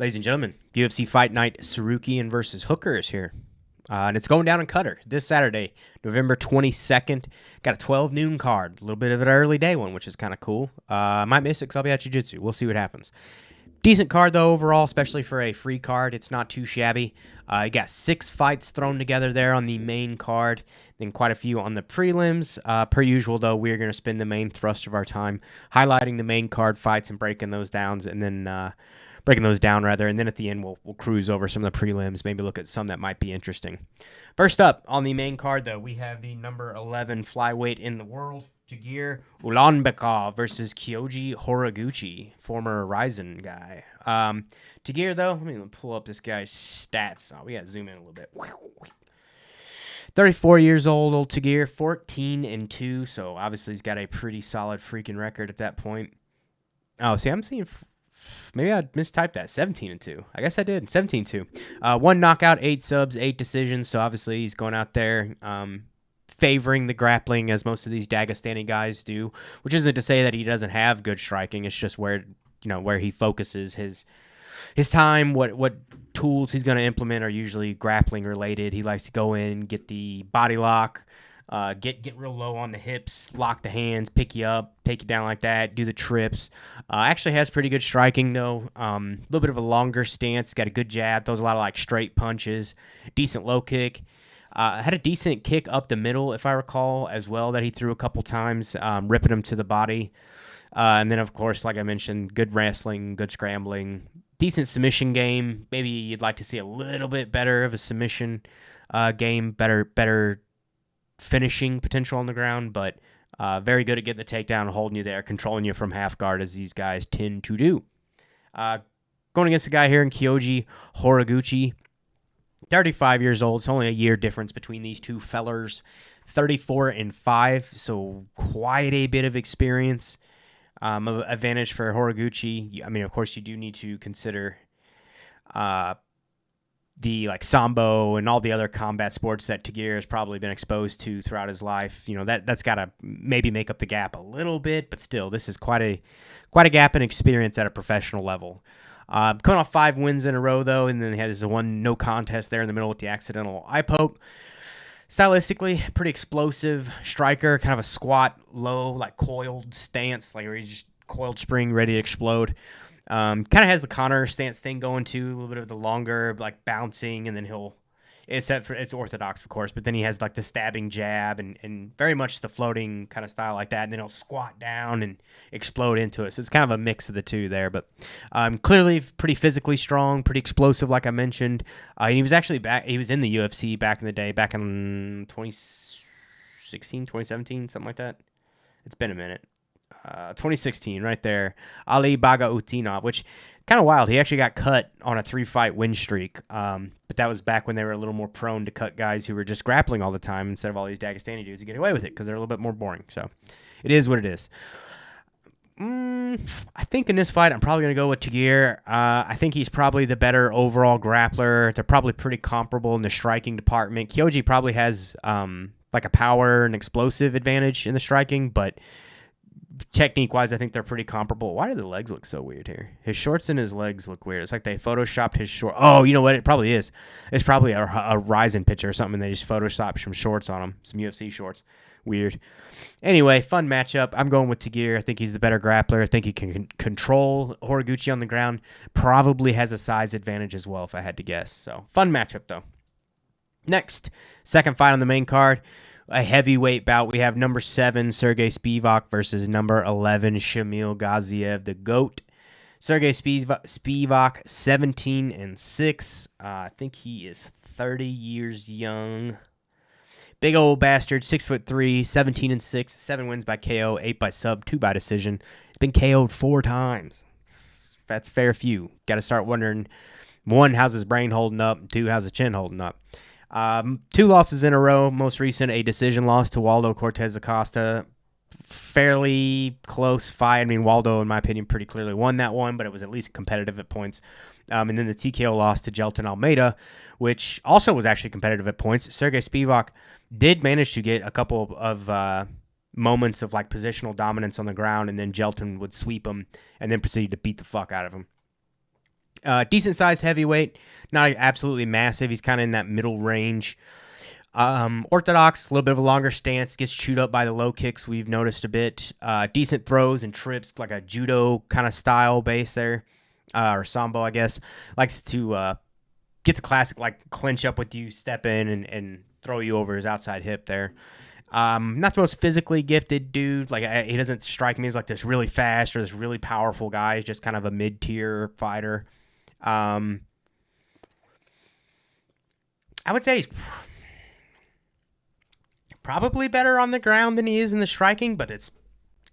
Ladies and gentlemen, UFC Fight Night Tsarukyan versus Hooker is here. And it's going down in Qatar this Saturday, November 22nd. Got a 12 noon card. A little bit of an early day one, which is kind of cool. I might miss it because I'll be at Jiu-Jitsu. We'll see what happens. Decent card, though, overall, especially for a free card. It's not too shabby. You got 6 fights thrown together there on the main card, then quite a few on the prelims. Per usual, though, we're going to spend the main thrust of our time highlighting the main card fights and breaking those down, and then and then at the end we'll cruise over some of the prelims, maybe look at some that might be interesting. First up on the main card, though, we have the number 11 flyweight in the world, Tagir Ulanbekov versus Kyoji Horiguchi, former Ryzen guy. Tagir, though, let me pull up this guy's stats. Oh, we got to zoom in a little bit. 34 years old Tagir, 14-2, so obviously he's got a pretty solid freaking record at that point. Oh, see, I'm seeing... Maybe I mistyped that. 17-2. I guess I did. 17-2. 1 knockout, 8 subs, 8 decisions. So obviously he's going out there favoring the grappling as most of these Dagestani guys do, which isn't to say that he doesn't have good striking. It's just where he focuses his time, what tools he's going to implement are usually grappling related. He likes to go in, get the body lock, get real low on the hips, lock the hands, pick you up, take you down like that, do the trips. Actually has pretty good striking, though. A little bit of a longer stance, got a good jab, throws a lot of like straight punches, decent low kick. Had a decent kick up the middle, if I recall, as well, that he threw a couple times, ripping him to the body. And then, of course, like I mentioned, good wrestling, good scrambling, decent submission game. Maybe you'd like to see a little bit better of a submission game, better finishing potential on the ground, but very good at getting the takedown, holding you there, controlling you from half guard, as these guys tend to do. Going against a guy here in Kyoji Horiguchi, 35 years old. It's only a year difference between these two fellers. 34-5, so quite a bit of experience. Advantage for Horiguchi. I mean, of course, you do need to consider the like sambo and all the other combat sports that Tagir has probably been exposed to throughout his life. That's got to maybe make up the gap a little bit, but still, this is quite a gap in experience at a professional level. Coming off 5 wins in a row, though, and then he has one no contest there in the middle with the accidental eye poke. Stylistically, pretty explosive striker, kind of a squat, low, like coiled stance, like where he's just coiled spring, ready to explode. Kind of has the Connor stance thing going too, a little bit of the longer, like bouncing, and then it's orthodox, of course, but then he has like the stabbing jab and very much the floating kind of style like that, and then he'll squat down and explode into it. So it's kind of a mix of the two there, but clearly pretty physically strong, pretty explosive, like I mentioned. And he was actually he was in the UFC back in the day, back in 2016, 2017, something like that. It's been a minute. 2016, right there. Ali Bagautinov, which kind of wild. He actually got cut on a 3-fight win streak, but that was back when they were a little more prone to cut guys who were just grappling all the time instead of all these Dagestani dudes to get away with it because they're a little bit more boring. So it is what it is. I think in this fight, I'm probably going to go with Tagir. I think he's probably the better overall grappler. They're probably pretty comparable in the striking department. Kyoji probably has like a power and explosive advantage in the striking, but technique-wise, I think they're pretty comparable. Why do the legs look so weird here? His shorts and his legs look weird. It's like they photoshopped his short. Oh, you know what? It probably is. It's probably a Ryzen picture or something, and they just photoshopped some shorts on him, some UFC shorts. Weird. Anyway, fun matchup. I'm going with Tagir. I think he's the better grappler. I think he can control Horiguchi on the ground. Probably has a size advantage as well, if I had to guess. So, fun matchup, though. Next, second fight on the main card. A heavyweight bout. We have number 7, Sergey Spivak versus number 11, Shamil Gaziev, the GOAT. Sergey Spivak, 17-6. I think he is 30 years young. Big old bastard, 6'3", 17-6, 7 wins by KO, 8 by sub, 2 by decision. He's been KO'd 4 times. That's fair few. Got to start wondering, 1, how's his brain holding up? 2, how's the chin holding up? 2 losses in a row. Most recent, a decision loss to Waldo Cortez Acosta. Fairly close fight. I mean, Waldo, in my opinion, pretty clearly won that one, but it was at least competitive at points. And then the TKO loss to Jelton Almeida, which also was actually competitive at points. Sergey Spivak did manage to get a couple of moments of like positional dominance on the ground, and then Jelton would sweep him and then proceed to beat the fuck out of him. Decent sized heavyweight, not absolutely massive. He's kind of in that middle range. Orthodox, a little bit of a longer stance, gets chewed up by the low kicks. We've noticed a bit. Decent throws and trips, like a judo kind of style base there, or sambo, I guess. Likes to get the classic like clinch up with you, step in and throw you over his outside hip there. Not the most physically gifted dude. Like he doesn't strike me as like this really fast or this really powerful guy. He's just kind of a mid-tier fighter. I would say he's probably better on the ground than he is in the striking, but it's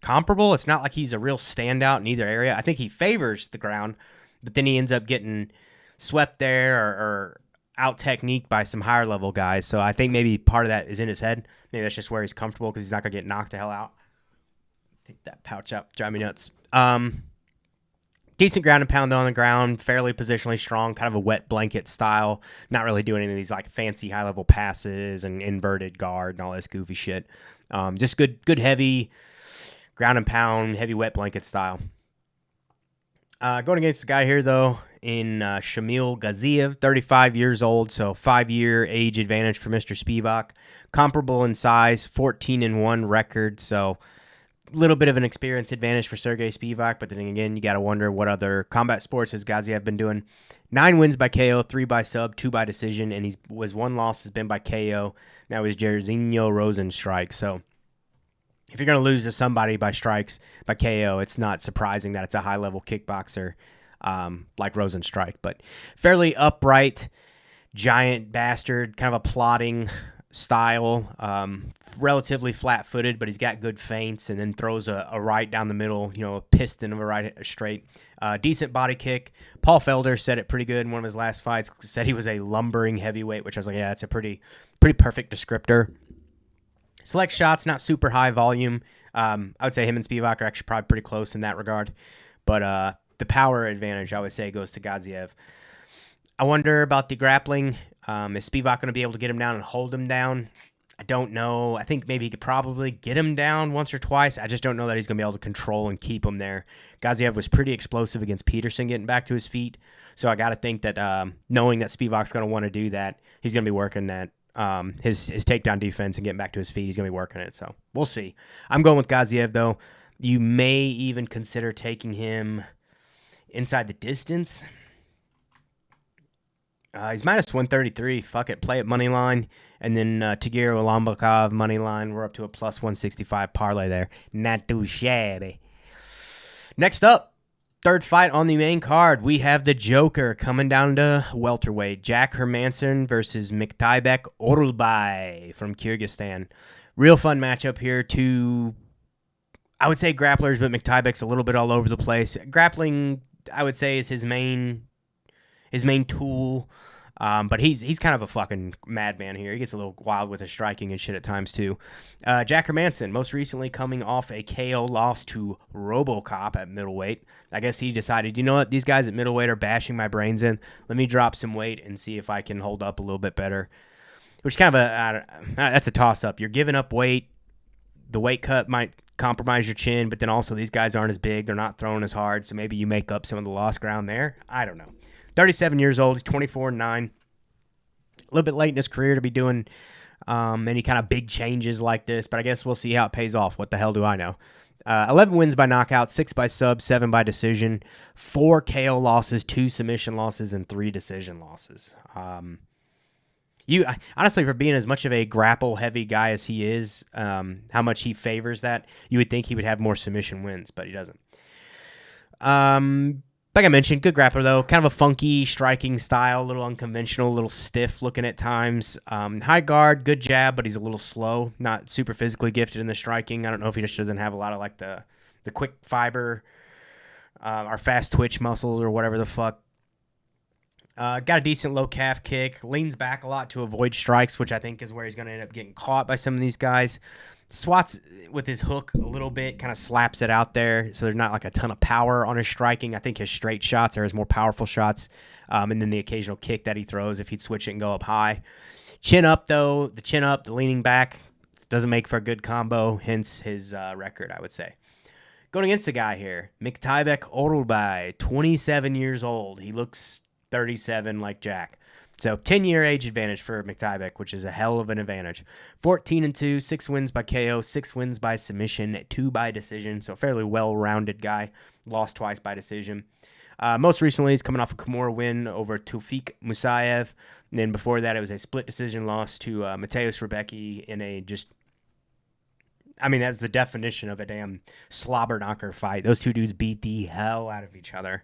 comparable. It's not like he's a real standout in either area. I think he favors the ground, but then he ends up getting swept there or out techniqued by some higher level guys. So I think maybe part of that is in his head. Maybe that's just where he's comfortable because he's not going to get knocked the hell out. Take that pouch out. Drive me nuts. Decent ground and pound on the ground, fairly positionally strong, kind of a wet blanket style. Not really doing any of these like fancy high level passes and inverted guard and all this goofy shit. Just good heavy ground and pound, heavy wet blanket style. Going against the guy here though in Shamil Gaziev, 35 years old, so 5-year age advantage for Mr. Spivak. Comparable in size, 14-1 record, so little bit of an experience advantage for Sergey Spivak, but then again, you got to wonder what other combat sports has Gaziev been doing. 9 wins by KO, 3 by sub, 2 by decision, and his one loss has been by KO. That was Jairzinho Rosenstrike. So if you're going to lose to somebody by strikes, by KO, it's not surprising that it's a high-level kickboxer like Rosenstrike. But fairly upright, giant bastard, kind of a plodding style, relatively flat-footed, but he's got good feints and then throws a right down the middle, a piston of a right straight. Decent body kick. Paul Felder said it pretty good in one of his last fights. Said he was a lumbering heavyweight, which I was like, yeah, that's a pretty perfect descriptor. Select shots, not super high volume. I would say him and Spivak are actually probably pretty close in that regard. But the power advantage, I would say, goes to Gaziev. I wonder about the grappling. Is Spivak going to be able to get him down and hold him down? I don't know. I think maybe he could probably get him down once or twice. I just don't know that he's going to be able to control and keep him there. Gaziev was pretty explosive against Peterson getting back to his feet. So I got to think that knowing that Spivak's going to want to do that, he's going to be working that. His takedown defense and getting back to his feet, he's going to be working it. So we'll see. I'm going with Gaziev, though. You may even consider taking him inside the distance. He's minus 133. Fuck it. Play it money line. And then Tagir Ulambakov money line. We're up to a plus 165 parlay there. Not too shabby. Next up, third fight on the main card. We have the Joker coming down to welterweight. Jack Hermansson versus Miktaybek Orulbay from Kyrgyzstan. Real fun matchup here. Two, I would say grapplers, but Miktaybek's a little bit all over the place. Grappling, I would say, is his main tool. But he's kind of a fucking madman here. He gets a little wild with his striking and shit at times too. Jack Hermansson, most recently coming off a KO loss to RoboCop at middleweight. I guess he decided, you know what, these guys at middleweight are bashing my brains in. Let me drop some weight and see if I can hold up a little bit better. Which kind of that's a toss-up. You're giving up weight. The weight cut might compromise your chin, but then also these guys aren't as big. They're not throwing as hard, so maybe you make up some of the lost ground there. I don't know. 37 years old. He's 24-9. A little bit late in his career to be doing any kind of big changes like this, but I guess we'll see how it pays off. What the hell do I know? 11 wins by knockout, 6 by sub, 7 by decision, 4 KO losses, 2 submission losses, and 3 decision losses. Honestly, for being as much of a grapple-heavy guy as he is, how much he favors that, you would think he would have more submission wins, but he doesn't. Like I mentioned, good grappler, though. Kind of a funky striking style, a little unconventional, a little stiff looking at times. High guard, good jab, but he's a little slow. Not super physically gifted in the striking. I don't know if he just doesn't have a lot of like the quick fiber or fast twitch muscles or whatever the fuck. Got a decent low calf kick. Leans back a lot to avoid strikes, which I think is where he's going to end up getting caught by some of these guys. Swats with his hook a little bit, kind of slaps it out there, so there's not like a ton of power on his striking. I think his straight shots are his more powerful shots, and then the occasional kick that he throws if he'd switch it and go up high. Chin up, though. The chin up, the leaning back, doesn't make for a good combo, hence his record, I would say. Going against the guy here, Myktaibek Orulbay, 27 years old. He looks 37 like Jack. So 10-year age advantage for Myktaibek, which is a hell of an advantage. 14-2, 6 wins by KO, 6 wins by submission, 2 by decision. So fairly well-rounded guy. Lost twice by decision. Most recently, he's coming off a Kimura win over Tufik Musayev. And then before that, it was a split decision loss to Mateusz Rebecki in a just... I mean, that's the definition of a damn slobber knocker fight. Those two dudes beat the hell out of each other.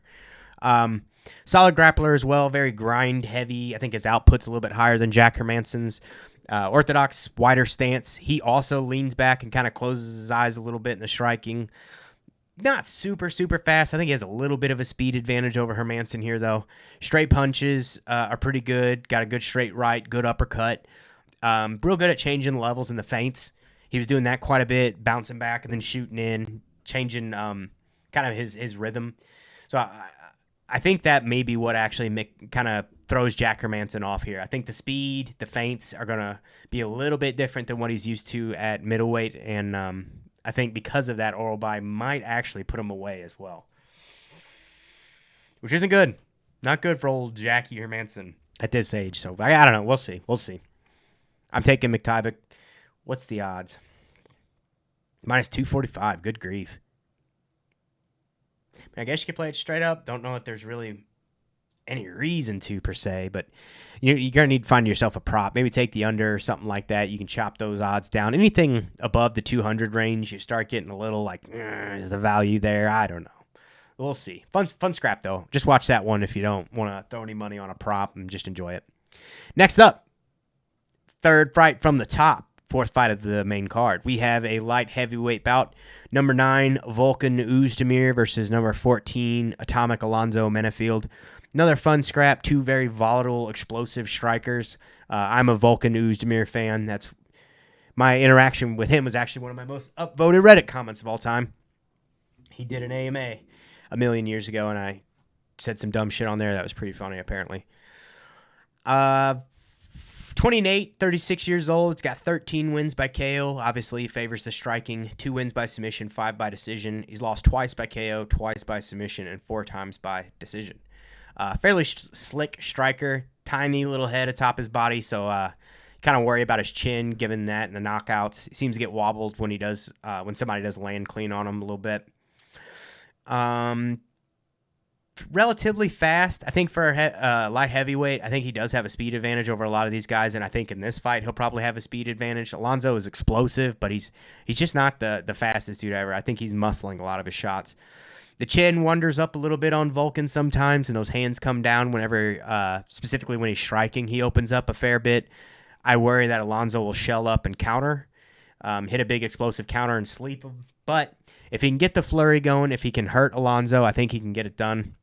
Solid grappler as well, very grind heavy. I think his output's a little bit higher than Jack Hermansson's. Orthodox, wider stance. He also leans back and kind of closes his eyes a little bit in the striking. Not super fast. I think he has a little bit of a speed advantage over Hermansson here, though. Straight punches are pretty good. Got a good straight right, good uppercut. Real good at changing levels in the feints. He was doing that quite a bit, bouncing back and then shooting in, changing kind of his rhythm. So I think that may be what actually kind of throws Jack Hermansson off here. I think the speed, the feints are going to be a little bit different than what he's used to at middleweight, and I think because of that, Orulbay might actually put him away as well, which isn't good. Not good for old Jackie Hermansson at this age. So I don't know. We'll see. I'm taking Myktaibek. What's the odds? Minus 245. Good grief. I guess you could play it straight up. Don't know if there's really any reason to, per se, but you're going to need to find yourself a prop. Maybe take the under or something like that. You can chop those odds down. Anything above the 200 range, you start getting a little like, is the value there? I don't know. We'll see. Fun scrap, though. Just watch that one if you don't want to throw any money on a prop and just enjoy it. Next up, third fight from the top. Fourth fight of the main card. We have a light heavyweight bout. Number 9, Volkan Oezdemir versus number 14, Atomic Alonzo Menefield. Another fun scrap. Two very volatile, explosive strikers. I'm a Volkan Oezdemir fan. That's my interaction with him was actually one of my most upvoted Reddit comments of all time. He did an AMA a million years ago, and I said some dumb shit on there that was pretty funny, apparently. 28, 36 years old. It's got 13 wins by KO. Obviously, favors the striking. 2 wins by submission, 5 by decision. He's lost twice by KO, twice by submission, and 4 times by decision. Fairly slick striker. Tiny little head atop his body, so kind of worry about his chin, given that and the knockouts. He seems to get wobbled when he does, when somebody does land clean on him a little bit. Relatively fast. I think for light heavyweight, I think he does have a speed advantage over a lot of these guys, and I think in this fight he'll probably have a speed advantage. Alonzo is explosive, but he's just not the fastest dude ever. I think he's muscling a lot of his shots. The chin wanders up a little bit on Volkan sometimes, and those hands come down whenever, specifically when he's striking, he opens up a fair bit. I worry that Alonzo will shell up and counter, hit a big explosive counter and sleep him. But if he can get the flurry going, if he can hurt Alonzo, I think he can get it done.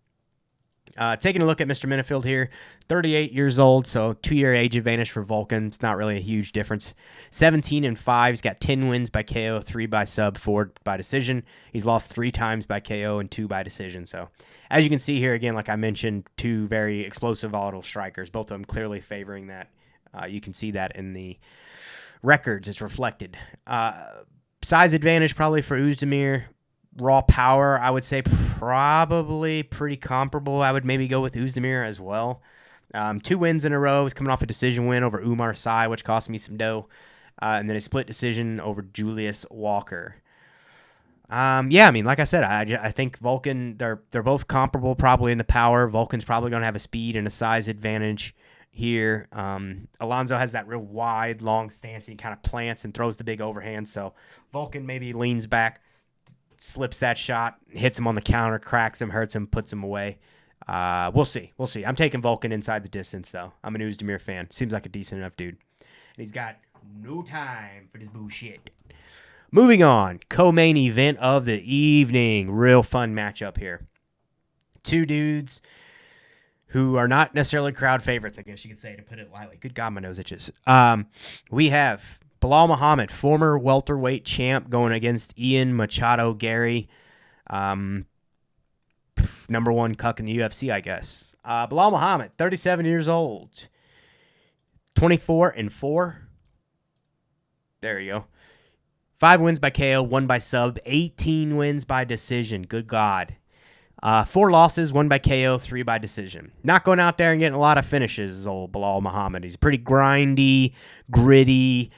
Taking a look at Mr. Menefield here, 38 years old, so 2-year age advantage for Volkan. It's not really a huge difference. 17-5. He's got 10 wins by KO, 3 by sub, 4 by decision. He's lost 3 times by KO and 2 by decision. So, as you can see here, again, like I mentioned, 2 very explosive, volatile strikers, both of them clearly favoring that. You can see that in the records. It's reflected. Size advantage probably for Oezdemir. Raw power, I would say probably pretty comparable. I would maybe go with Oezdemir as well. 2 wins in a row. He's coming off a decision win over Umar Sy, which cost me some dough. And then a split decision over Julius Walker. I mean, like I said, I think Volkan, they're both comparable probably in the power. Volkan's probably going to have a speed and a size advantage here. Alonzo has that real wide, long stance. He kind of plants and throws the big overhand. So Volkan maybe leans back, slips that shot, hits him on the counter, cracks him, hurts him, puts him away. We'll see. I'm taking Volkan inside the distance, though. I'm an Oezdemir fan. Seems like a decent enough dude. And he's got no time for this bullshit. Moving on. Co-main event of the evening. Real fun matchup here. 2 dudes who are not necessarily crowd favorites, I guess you could say, to put it lightly. Good God, my nose itches. We have Bilal Muhammad, former welterweight champ, going against Ian Machado Gary, number 1 cuck in the UFC, I guess. Bilal Muhammad, 37 years old, 24-4. There you go. 5 wins by KO, 1 by sub, 18 wins by decision. Good God. 4 losses, 1 by KO, 3 by decision. Not going out there and getting a lot of finishes, old Bilal Muhammad. He's pretty grindy, gritty,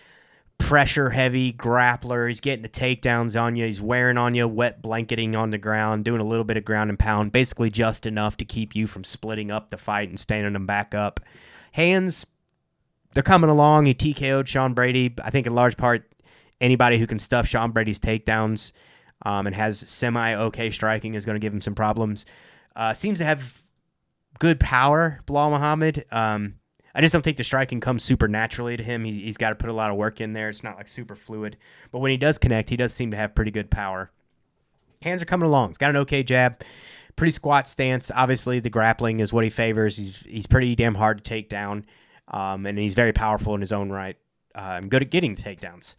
pressure-heavy grappler. He's getting the takedowns on you. He's wearing on you, wet blanketing on the ground, doing a little bit of ground and pound, basically just enough to keep you from splitting up the fight and standing them back up. Hands, they're coming along. He TKO'd Sean Brady. I think in large part, anybody who can stuff Sean Brady's takedowns and has semi-okay striking is going to give him some problems. Seems to have good power, Bilal Muhammad. I just don't think the striking comes super naturally to him. He's got to put a lot of work in there. It's not like super fluid. But when he does connect, he does seem to have pretty good power. Hands are coming along. He's got an okay jab. Pretty squat stance. Obviously, the grappling is what he favors. He's pretty damn hard to take down. And he's very powerful in his own right. Good at getting the takedowns.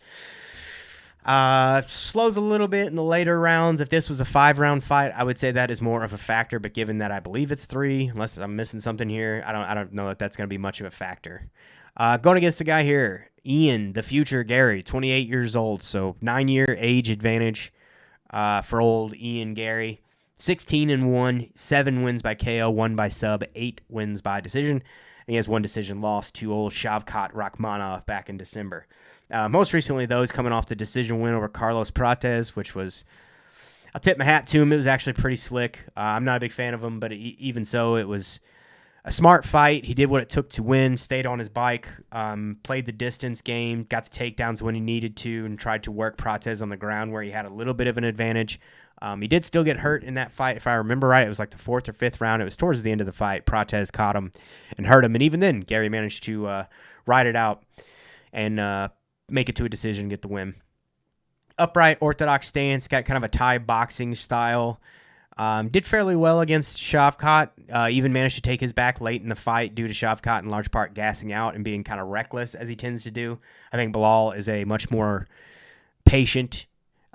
Slows a little bit in the later rounds. If this was a 5-round fight, I would say that is more of a factor. But given that I believe it's 3, unless I'm missing something here, I don't know that that's going to be much of a factor. Going against the guy here, Ian, the future Gary, 28 years old, so 9-year age advantage for old Ian Gary. 16-1, 7 wins by KO, 1 by sub, 8 wins by decision. And he has 1 decision loss to old Shavkat Rakhmonov back in December. Most recently, though, he's coming off the decision win over Carlos Prates, which was, I'll tip my hat to him. It was actually pretty slick. I'm not a big fan of him, but even so, it was a smart fight. He did what it took to win, stayed on his bike, played the distance game, got the takedowns when he needed to, and tried to work Prates on the ground where he had a little bit of an advantage. He did still get hurt in that fight. If I remember right, it was like the 4th or 5th round. It was towards the end of the fight. Prates caught him and hurt him, and even then, Gary managed to ride it out and make it to a decision, get the win. Upright, orthodox stance, got kind of a Thai boxing style. Did fairly well against Shavkat. Even managed to take his back late in the fight due to Shavkat in large part gassing out and being kind of reckless as he tends to do. I think Bilal is a much more patient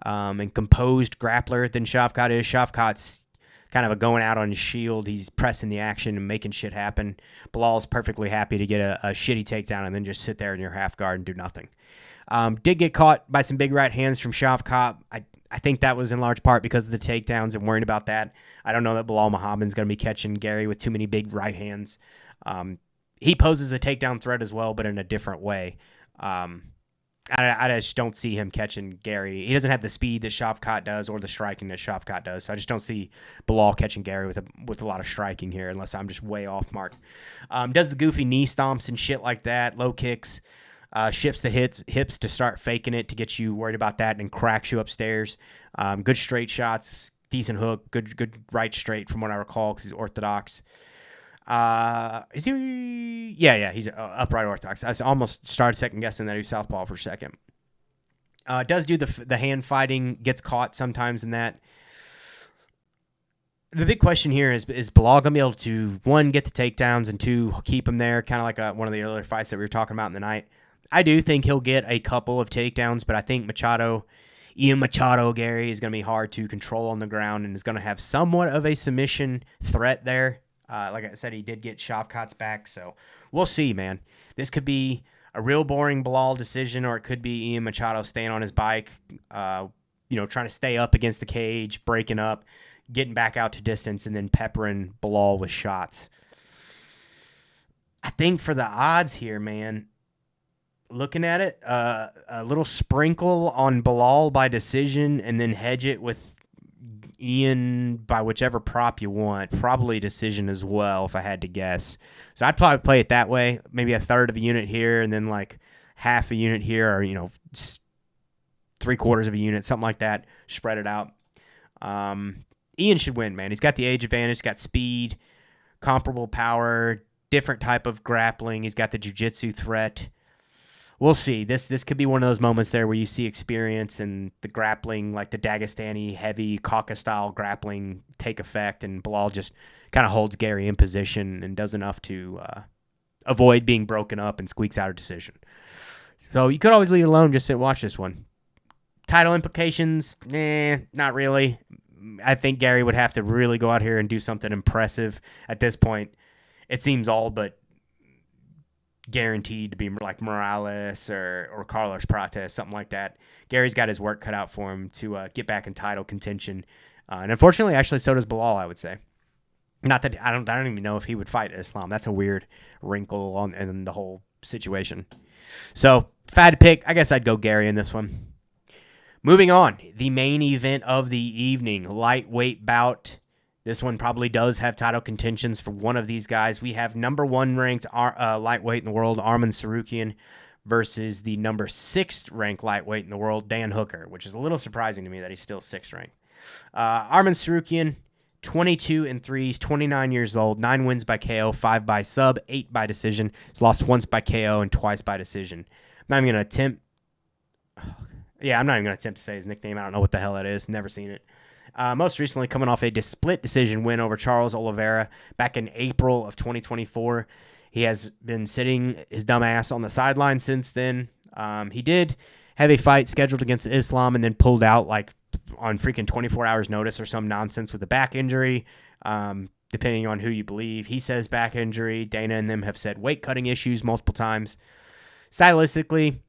and composed grappler than Shavkat is. Shavkat's kind of a going out on his shield. He's pressing the action and making shit happen. Bilal's perfectly happy to get a shitty takedown and then just sit there in your half guard and do nothing. Did get caught by some big right hands from Shavkat. I think that was in large part because of the takedowns and worrying about that. I don't know that Bilal Muhammad's going to be catching Gary with too many big right hands. He poses a takedown threat as well, but in a different way. I just don't see him catching Gary. He doesn't have the speed that Shavkat does or the striking that Shavkat does. So I just don't see Bilal catching Gary with a lot of striking here unless I'm just way off mark. Does the goofy knee stomps and shit like that, low kicks. Shifts the hips to start faking it to get you worried about that and cracks you upstairs. Good straight shots, decent hook, good right straight from what I recall because he's orthodox. Is he? Yeah, he's upright orthodox. I almost started second guessing that he's southpaw for a second. Does do the hand fighting, gets caught sometimes in that. The big question here is Bilal going to be able to, 1, get the takedowns, and 2, keep him there, kind of like one of the earlier fights that we were talking about in the night. I do think he'll get a couple of takedowns, but I think Ian Machado Gary is going to be hard to control on the ground and is going to have somewhat of a submission threat there. Like I said, he did get Shavkat's back, so we'll see, man. This could be a real boring Bilal decision, or it could be Ian Machado staying on his bike, trying to stay up against the cage, breaking up, getting back out to distance, and then peppering Bilal with shots. I think for the odds here, man, looking at it, a little sprinkle on Bilal by decision and then hedge it with Ian by whichever prop you want. Probably decision as well, if I had to guess. So I'd probably play it that way. Maybe a third of a unit here and then like half a unit here, or, 3/4 of a unit, something like that. Spread it out. Ian should win, man. He's got the age advantage, got speed, comparable power, different type of grappling. He's got the jiu-jitsu threat. We'll see. This could be one of those moments there where you see experience and the grappling, like the Dagestani heavy Cauca-style grappling, take effect, and Bilal just kind of holds Gary in position and does enough to avoid being broken up and squeaks out a decision. So you could always leave it alone, just sit and watch this one. Title implications, not really. I think Gary would have to really go out here and do something impressive at this point. It seems all but guaranteed to be like Morales or Carlos Prates, something like that. Gary's got his work cut out for him to get back in title contention. And unfortunately, actually, so does Bilal, I would say. Not that I don't even know if he would fight Islam. That's a weird wrinkle in the whole situation. So if I had to pick, I guess I'd go Gary in this one. Moving on, the main event of the evening, lightweight bout. This one probably does have title contentions for one of these guys. We have number 1 ranked lightweight in the world, Arman Tsarukyan, versus the number 6 ranked lightweight in the world, Dan Hooker, which is a little surprising to me that he's still 6th ranked. Arman Tsarukyan, 22-3, he's 29 years old, 9 wins by KO, 5 by sub, 8 by decision. He's lost once by KO and twice by decision. I'm not even going to attempt to say his nickname. I don't know what the hell that is. Never seen it. Most recently coming off a split decision win over Charles Oliveira back in April of 2024. He has been sitting his dumb ass on the sideline since then. He did have a fight scheduled against Islam and then pulled out like on freaking 24 hours notice or some nonsense with a back injury. Depending on who you believe. He says back injury. Dana and them have said weight cutting issues multiple times. Stylistically,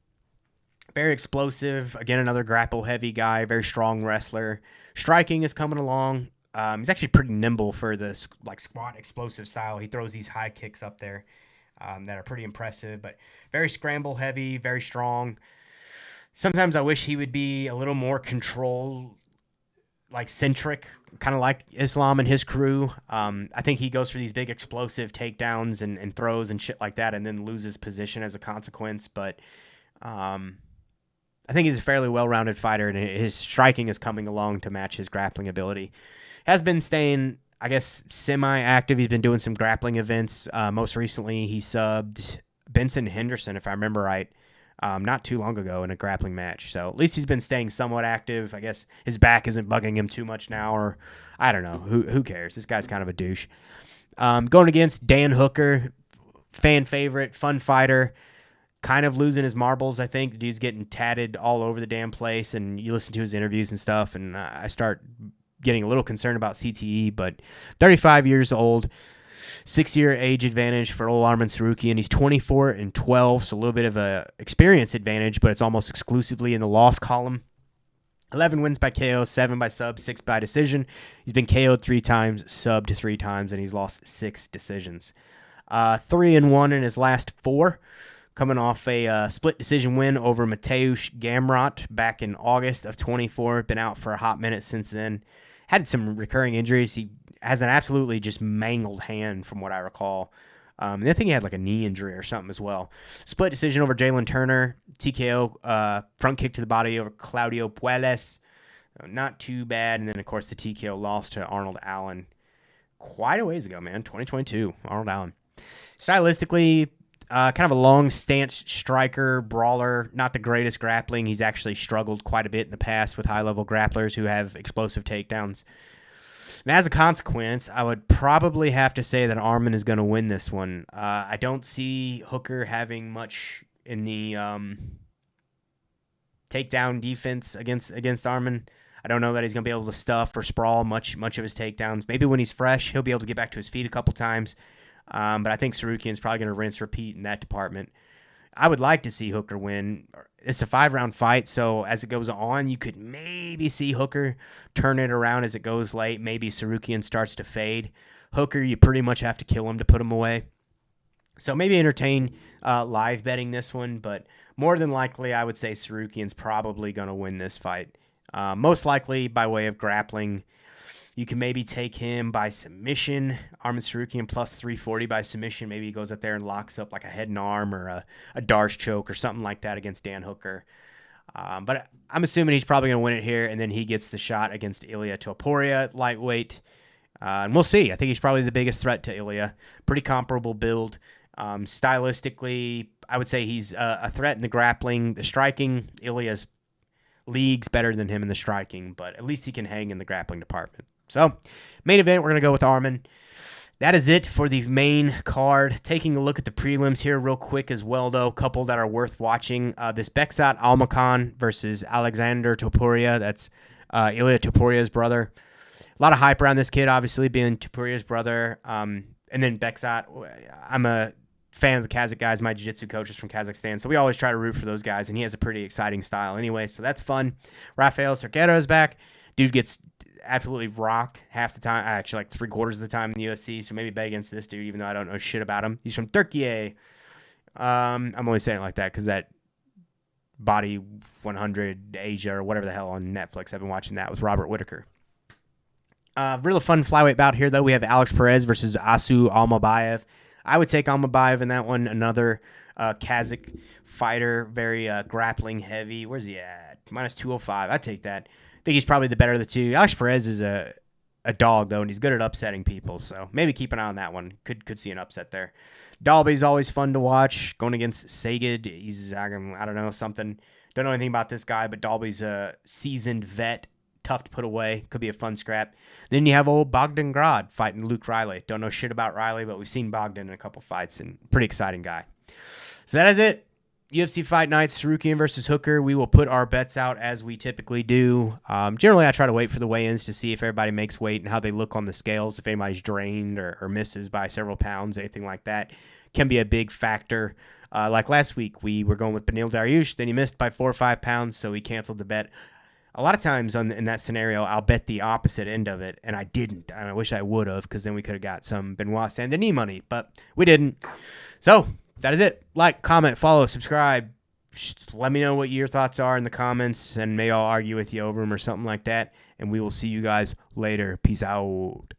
very explosive. Again, another grapple-heavy guy, very strong wrestler. Striking is coming along. He's actually pretty nimble for the squat explosive style. He throws these high kicks up there that are pretty impressive, but very scramble-heavy, very strong. Sometimes I wish he would be a little more centric, kind of like Islam and his crew. I think he goes for these big explosive takedowns and throws and shit like that and then loses position as a consequence, but I think he's a fairly well-rounded fighter, and his striking is coming along to match his grappling ability. Has been staying, I guess, semi-active. He's been doing some grappling events. Most recently, he subbed Benson Henderson, if I remember right, not too long ago in a grappling match. So at least he's been staying somewhat active. I guess his back isn't bugging him too much now, or I don't know. Who cares? This guy's kind of a douche. Going against Dan Hooker, fan favorite, fun fighter. Kind of losing his marbles, I think. The dude's getting tatted all over the damn place, and you listen to his interviews and stuff, and I start getting a little concerned about CTE, but 35 years old, 6-year age advantage for old Arman Tsarukyan. He's 24-12, so a little bit of a experience advantage, but it's almost exclusively in the loss column. 11 wins by KO, 7 by sub, 6 by decision. He's been KO'd 3 times, subbed 3 times, and he's lost 6 decisions. 3-1 in his last 4. Coming off a split decision win over Mateusz Gamrot back in August of 24. Been out for a hot minute since then. Had some recurring injuries. He has an absolutely just mangled hand from what I recall. And I think he had like a knee injury or something as well. Split decision over Jalen Turner. TKO, front kick to the body over Claudio Puelles. Not too bad. And then, of course, the TKO loss to Arnold Allen. Quite a ways ago, man. 2022. Arnold Allen. Stylistically, kind of a long stance striker, brawler, not the greatest grappling. He's actually struggled quite a bit in the past with high-level grapplers who have explosive takedowns. And as a consequence, I would probably have to say that Arman is going to win this one. I don't see Hooker having much in the takedown defense against Arman. I don't know that he's going to be able to stuff or sprawl much of his takedowns. Maybe when he's fresh, he'll be able to get back to his feet a couple times. But I think Tsarukyan's probably going to rinse repeat in that department. I would like to see Hooker win. It's a 5-round fight, so as it goes on, you could maybe see Hooker turn it around as it goes late. Maybe Tsarukyan starts to fade. Hooker, you pretty much have to kill him to put him away. So maybe entertain live betting this one, but more than likely, I would say Tsarukyan's probably going to win this fight. Most likely by way of grappling. You can maybe take him by submission. Arman Tsarukyan plus 340 by submission. Maybe he goes up there and locks up like a head and arm or a Darce choke or something like that against Dan Hooker. But I'm assuming he's probably going to win it here, and then he gets the shot against Ilia Topuria at lightweight. And we'll see. I think he's probably the biggest threat to Ilia. Pretty comparable build. Stylistically, I would say he's a threat in the grappling. The striking, Ilia's leagues better than him in the striking, but at least he can hang in the grappling department. So, main event, we're going to go with Arman. That is it for the main card. Taking a look at the prelims here real quick as well, though. A couple that are worth watching. This Beksat Almakhan versus Alexander Topuria. That's Ilia Topuria's brother. A lot of hype around this kid, obviously, being Topuria's brother. And then Beksat, I'm a fan of the Kazakh guys. My jiu-jitsu coach is from Kazakhstan, so we always try to root for those guys, and he has a pretty exciting style anyway, so that's fun. Rafael Cerqueira is back. Dude gets absolutely rocked half the time, actually like 3/4 of the time in the UFC, so maybe bet against this dude, even though I don't know shit about him. He's from Turkey. I'm only saying it like that because that Body 100 Asia or whatever the hell on Netflix, I've been watching that with Robert Whitaker. Really fun flyweight bout here, though. We have Alex Perez versus Asu Almabayev. I would take Almabayev in that one. Another Kazakh fighter, very grappling heavy. Where's he at? Minus 205. I'd take that. I think he's probably the better of the two. Alex Perez is a dog, though, and he's good at upsetting people. So maybe keep an eye on that one. Could see an upset there. Dalby's always fun to watch. Going against Sagid, he's, I don't know, something. Don't know anything about this guy, but Dalby's a seasoned vet. Tough to put away. Could be a fun scrap. Then you have old Bogdan Grad fighting Luke Riley. Don't know shit about Riley, but we've seen Bogdan in a couple fights, and pretty exciting guy. So that is it. UFC Fight Night, Tsarukyan versus Hooker. We will put our bets out as we typically do. Generally, I try to wait for the weigh-ins to see if everybody makes weight and how they look on the scales. If anybody's drained or misses by several pounds, anything like that can be a big factor. Like last week, we were going with Benil Dariush. Then he missed by 4 or 5 pounds, so we canceled the bet. A lot of times in that scenario, I'll bet the opposite end of it, and I didn't. I wish I would have, because then we could have got some Benoit Saint-Denis money, but we didn't. So that is it. Like, comment, follow, subscribe. Just let me know what your thoughts are in the comments, and maybe I'll argue with you over them or something like that, and we will see you guys later. Peace out.